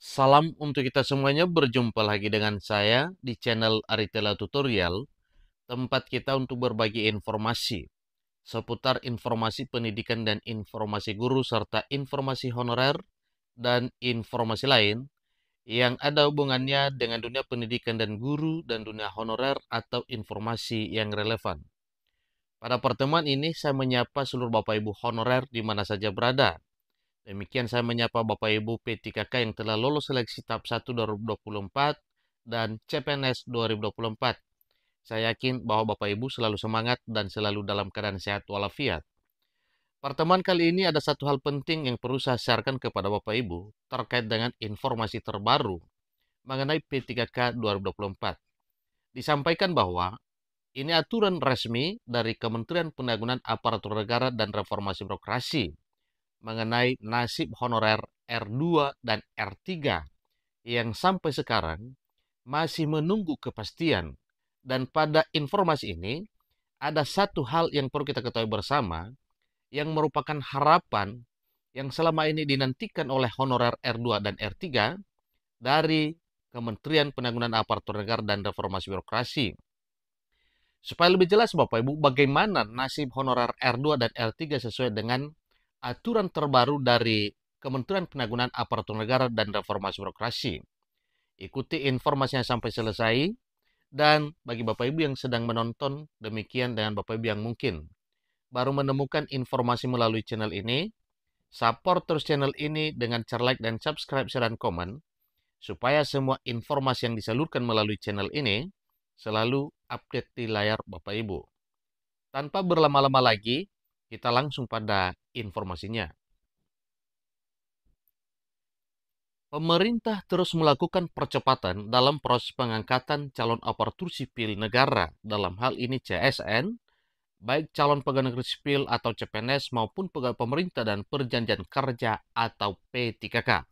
Salam untuk kita semuanya, berjumpa lagi dengan saya di channel Aritela Tutorial, tempat kita untuk berbagi informasi seputar informasi pendidikan dan informasi guru, serta informasi honorer dan informasi lain yang ada hubungannya dengan dunia pendidikan dan guru dan dunia honorer atau informasi yang relevan. Pada pertemuan ini, saya menyapa seluruh Bapak Ibu honorer di mana saja berada. Demikian saya menyapa Bapak Ibu P3K yang telah lolos seleksi tahap 1 2024 dan CPNS 2024. Saya yakin bahwa Bapak Ibu selalu semangat dan selalu dalam keadaan sehat walafiat. Pertemuan kali ini ada satu hal penting yang perlu saya sharekan kepada Bapak Ibu terkait dengan informasi terbaru mengenai P3K 2024. Disampaikan bahwa ini aturan resmi dari Kementerian Penanggulangan Aparatur Negara dan Reformasi Birokrasi mengenai nasib honorer R2 dan R3 yang sampai sekarang masih menunggu kepastian. Dan pada informasi ini, ada satu hal yang perlu kita ketahui bersama, yang merupakan harapan yang selama ini dinantikan oleh honorer R2 dan R3 dari Kementerian Penanggulangan Aparatur Negara dan Reformasi Birokrasi. Supaya lebih jelas Bapak Ibu, bagaimana nasib honorer R2 dan R3 sesuai dengan aturan terbaru dari Kementerian Penanggulangan Aparatur Negara dan Reformasi Birokrasi. Ikuti informasinya sampai selesai, dan bagi Bapak Ibu yang sedang menonton, demikian dengan Bapak Ibu yang mungkin baru menemukan informasi melalui channel ini, support terus channel ini dengan cara like dan subscribe, share, dan komen, supaya semua informasi yang disalurkan melalui channel ini selalu update di layar Bapak Ibu. Tanpa berlama-lama lagi, kita langsung pada informasinya. Pemerintah terus melakukan percepatan dalam proses pengangkatan calon aparatur sipil negara, dalam hal ini CSN, baik calon pegawai negeri sipil atau CPNS maupun pegawai pemerintah dan perjanjian kerja atau P3K.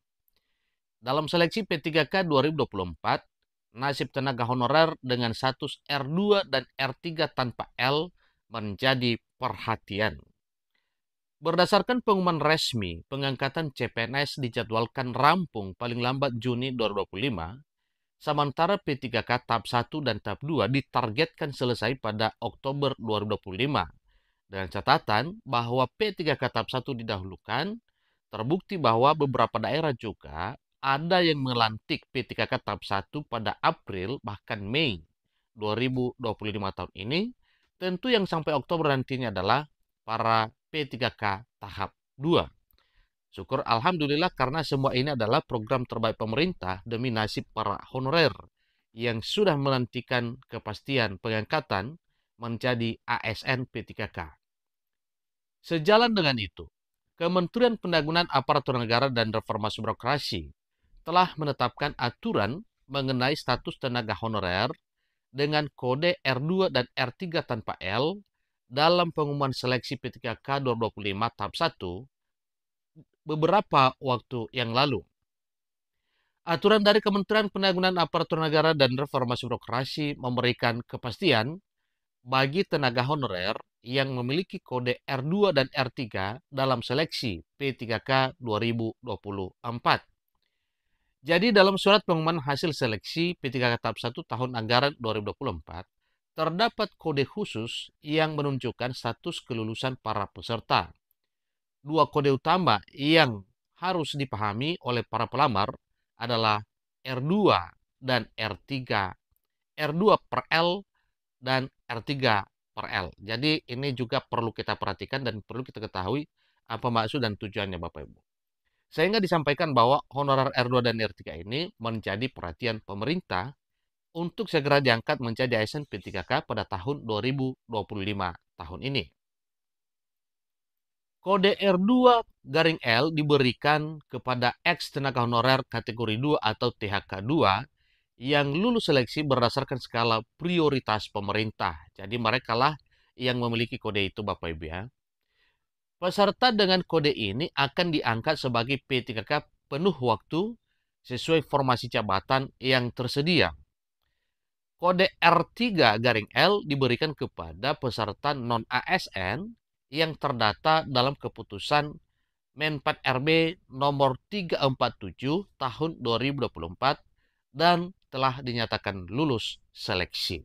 Dalam seleksi P3K 2024, nasib tenaga honorer dengan status R2 dan R3 tanpa L menjadi perhatian. Berdasarkan pengumuman resmi, pengangkatan CPNS dijadwalkan rampung paling lambat Juni 2025, sementara P3K tahap 1 dan tahap 2 ditargetkan selesai pada Oktober 2025. Dengan catatan bahwa P3K tahap 1 didahulukan, terbukti bahwa beberapa daerah juga ada yang melantik P3K tahap 1 pada April bahkan Mei 2025 tahun ini. Tentu yang sampai Oktober nantinya adalah para P3K tahap 2. Syukur Alhamdulillah karena semua ini adalah program terbaik pemerintah demi nasib para honorer yang sudah menantikan kepastian pengangkatan menjadi ASN P3K. Sejalan dengan itu, Kementerian Penanggulangan Aparatur Negara dan Reformasi Birokrasi telah menetapkan aturan mengenai status tenaga honorer dengan kode R2 dan R3 tanpa L dalam pengumuman seleksi P3K 2025 tahap 1 beberapa waktu yang lalu. Aturan dari Kementerian Penanggulangan Aparatur Negara dan Reformasi Birokrasi memberikan kepastian bagi tenaga honorer yang memiliki kode R2 dan R3 dalam seleksi P3K 2024. Jadi dalam surat pengumuman hasil seleksi P3K tahap 1 tahun anggaran 2024, terdapat kode khusus yang menunjukkan status kelulusan para peserta. Dua kode utama yang harus dipahami oleh para pelamar adalah R2 dan R3, R2 per L dan R3 per L. Jadi ini juga perlu kita perhatikan dan perlu kita ketahui apa maksud dan tujuannya Bapak Ibu. Sehingga disampaikan bahwa honorer R2 dan R3 ini menjadi perhatian pemerintah untuk segera diangkat menjadi ASN P3K pada tahun 2025 tahun ini. Kode R2 garing L diberikan kepada ex tenaga honorer kategori 2 atau THK 2 yang lulus seleksi berdasarkan skala prioritas pemerintah. Jadi mereka lah yang memiliki kode itu Bapak Ibu ya. Peserta dengan kode ini akan diangkat sebagai P3K penuh waktu sesuai formasi jabatan yang tersedia. Kode R3 garing L diberikan kepada peserta non-ASN yang terdata dalam keputusan Men 4 RB nomor 347 tahun 2024 dan telah dinyatakan lulus seleksi.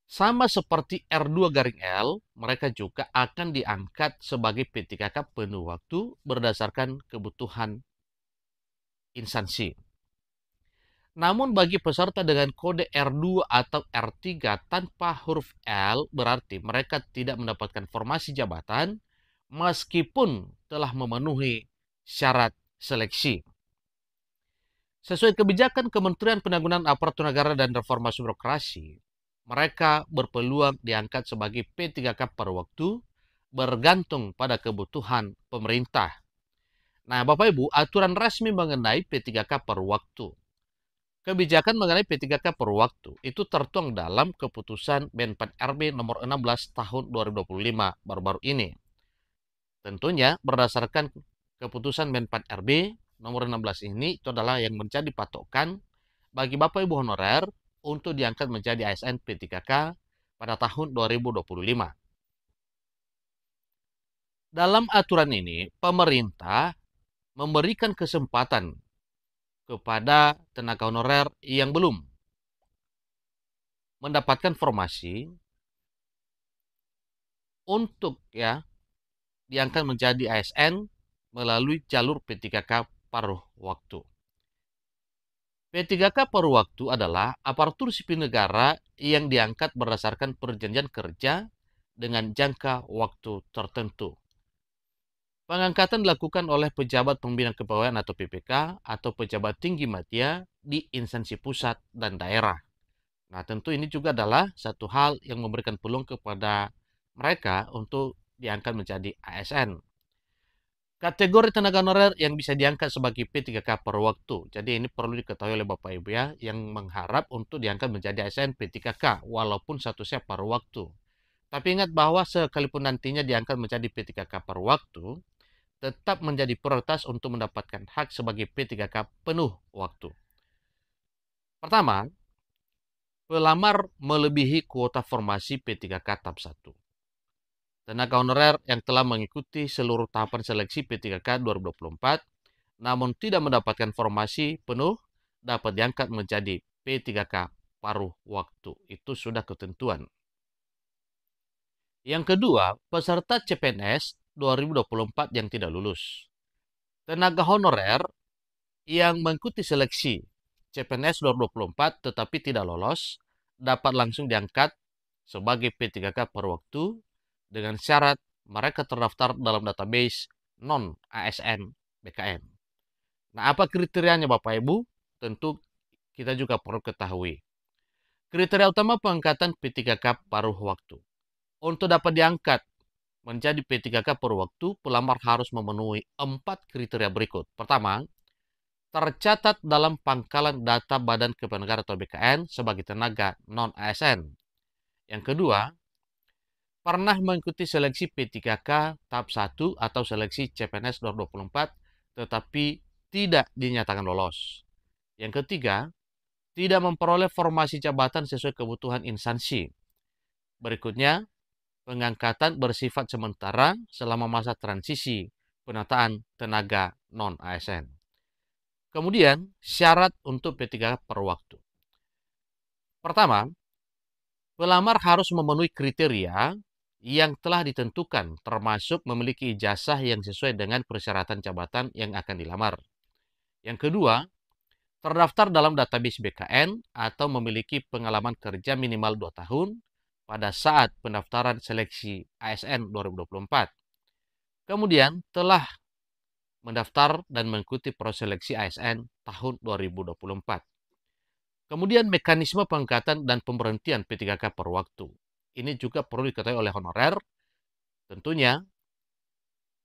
Sama seperti R2-L, mereka juga akan diangkat sebagai P3K penuh waktu berdasarkan kebutuhan instansi. Namun bagi peserta dengan kode R2 atau R3 tanpa huruf L, berarti mereka tidak mendapatkan formasi jabatan meskipun telah memenuhi syarat seleksi. Sesuai kebijakan Kementerian Penanggulangan Aparatur Negara dan Reformasi Birokrasi, mereka berpeluang diangkat sebagai P3K per waktu bergantung pada kebutuhan pemerintah. Nah, Bapak Ibu, aturan resmi mengenai P3K per waktu. Kebijakan mengenai P3K per waktu itu tertuang dalam keputusan Men 4 RB nomor 16 tahun 2025 baru-baru ini. Tentunya berdasarkan keputusan Men 4 RB nomor 16 ini itu adalah yang menjadi patokan bagi Bapak Ibu honorer untuk diangkat menjadi ASN P3K pada tahun 2025. Dalam aturan ini, pemerintah memberikan kesempatan kepada tenaga honorer yang belum mendapatkan formasi untuk diangkat menjadi ASN melalui jalur P3K paruh waktu. P3K paruh waktu adalah aparatur sipil negara yang diangkat berdasarkan perjanjian kerja dengan jangka waktu tertentu. Pengangkatan dilakukan oleh pejabat pembina kepegawaian atau PPK atau pejabat tinggi media di instansi pusat dan daerah. Nah, tentu ini juga adalah satu hal yang memberikan peluang kepada mereka untuk diangkat menjadi ASN. Kategori tenaga honorer yang bisa diangkat sebagai P3K per waktu. Jadi ini perlu diketahui oleh Bapak Ibu ya, yang mengharap untuk diangkat menjadi ASN P3K walaupun statusnya paruh waktu. Tapi ingat bahwa sekalipun nantinya diangkat menjadi P3K per waktu, tetap menjadi prioritas untuk mendapatkan hak sebagai P3K penuh waktu. Pertama, pelamar melebihi kuota formasi P3K tahap 1. Tenaga honorer yang telah mengikuti seluruh tahapan seleksi P3K 2024 namun tidak mendapatkan formasi penuh dapat diangkat menjadi P3K paruh waktu. Itu sudah ketentuan. Yang kedua, peserta CPNS 2024 yang tidak lulus. Tenaga honorer yang mengikuti seleksi CPNS 2024 tetapi tidak lolos dapat langsung diangkat sebagai P3K per waktu dengan syarat mereka terdaftar dalam database non-ASN BKN. Nah, apa kriterianya Bapak Ibu? Tentu kita juga perlu ketahui. Kriteria utama pengangkatan P3K paruh waktu. Untuk dapat diangkat menjadi P3K per waktu, pelamar harus memenuhi 4 kriteria berikut. Pertama, tercatat dalam pangkalan data Badan Kepegawaian Negara atau BKN sebagai tenaga non-ASN. Yang kedua, pernah mengikuti seleksi P3K tahap 1 atau seleksi CPNS 2024 tetapi tidak dinyatakan lolos. Yang ketiga, tidak memperoleh formasi jabatan sesuai kebutuhan instansi. Berikutnya, pengangkatan bersifat sementara selama masa transisi penataan tenaga non-ASN. Kemudian, syarat untuk P3K per waktu. Pertama, pelamar harus memenuhi kriteria yang telah ditentukan, termasuk memiliki ijazah yang sesuai dengan persyaratan jabatan yang akan dilamar. Yang kedua, terdaftar dalam database BKN atau memiliki pengalaman kerja minimal 2 tahun pada saat pendaftaran seleksi ASN 2024. Kemudian telah mendaftar dan mengikuti proses seleksi ASN tahun 2024. Kemudian mekanisme pengangkatan dan pemberhentian P3K per waktu. Ini juga perlu diketahui oleh honorer. Tentunya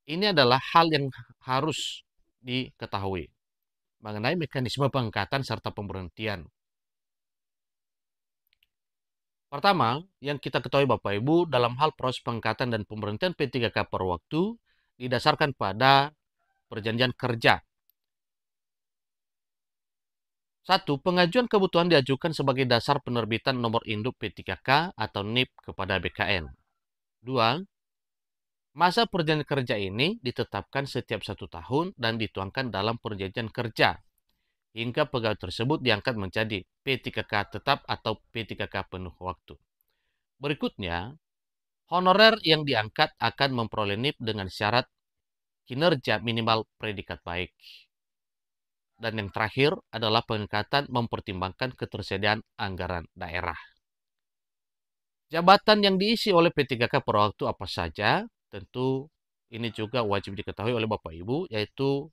ini adalah hal yang harus diketahui mengenai mekanisme pengangkatan serta pemberhentian. Pertama, yang kita ketahui Bapak Ibu dalam hal proses pengangkatan dan pemberhentian P3K per waktu didasarkan pada perjanjian kerja. 1. Pengajuan kebutuhan diajukan sebagai dasar penerbitan nomor induk P3K atau NIP kepada BKN. 2. Masa perjanjian kerja ini ditetapkan setiap 1 tahun dan dituangkan dalam perjanjian kerja hingga pegawai tersebut diangkat menjadi P3K tetap atau P3K penuh waktu. Berikutnya, honorer yang diangkat akan memperoleh NIP dengan syarat kinerja minimal predikat baik. Dan yang terakhir adalah pengangkatan mempertimbangkan ketersediaan anggaran daerah. Jabatan yang diisi oleh P3K per waktu apa saja? Tentu ini juga wajib diketahui oleh Bapak Ibu, yaitu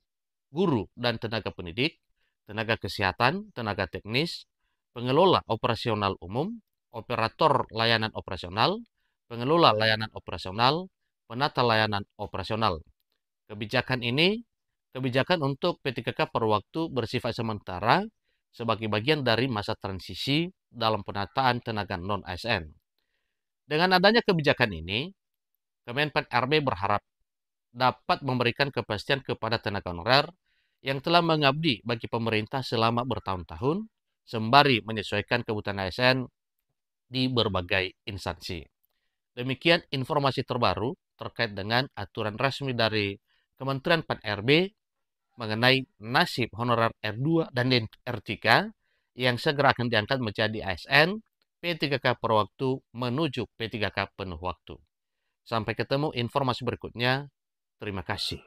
guru dan tenaga pendidik, tenaga kesehatan, tenaga teknis, pengelola operasional umum, operator layanan operasional, pengelola layanan operasional, penata layanan operasional. Kebijakan untuk P3K per waktu bersifat sementara sebagai bagian dari masa transisi dalam penataan tenaga non-ASN. Dengan adanya kebijakan ini, Kemenpan RB berharap dapat memberikan kepastian kepada tenaga honorer yang telah mengabdi bagi pemerintah selama bertahun-tahun, sembari menyesuaikan kebutuhan ASN di berbagai instansi. Demikian informasi terbaru terkait dengan aturan resmi dari Kementerian Pan-RB mengenai nasib honorer R2 dan R3 yang segera akan diangkat menjadi ASN P3K per waktu menuju P3K penuh waktu. Sampai ketemu informasi berikutnya. Terima kasih.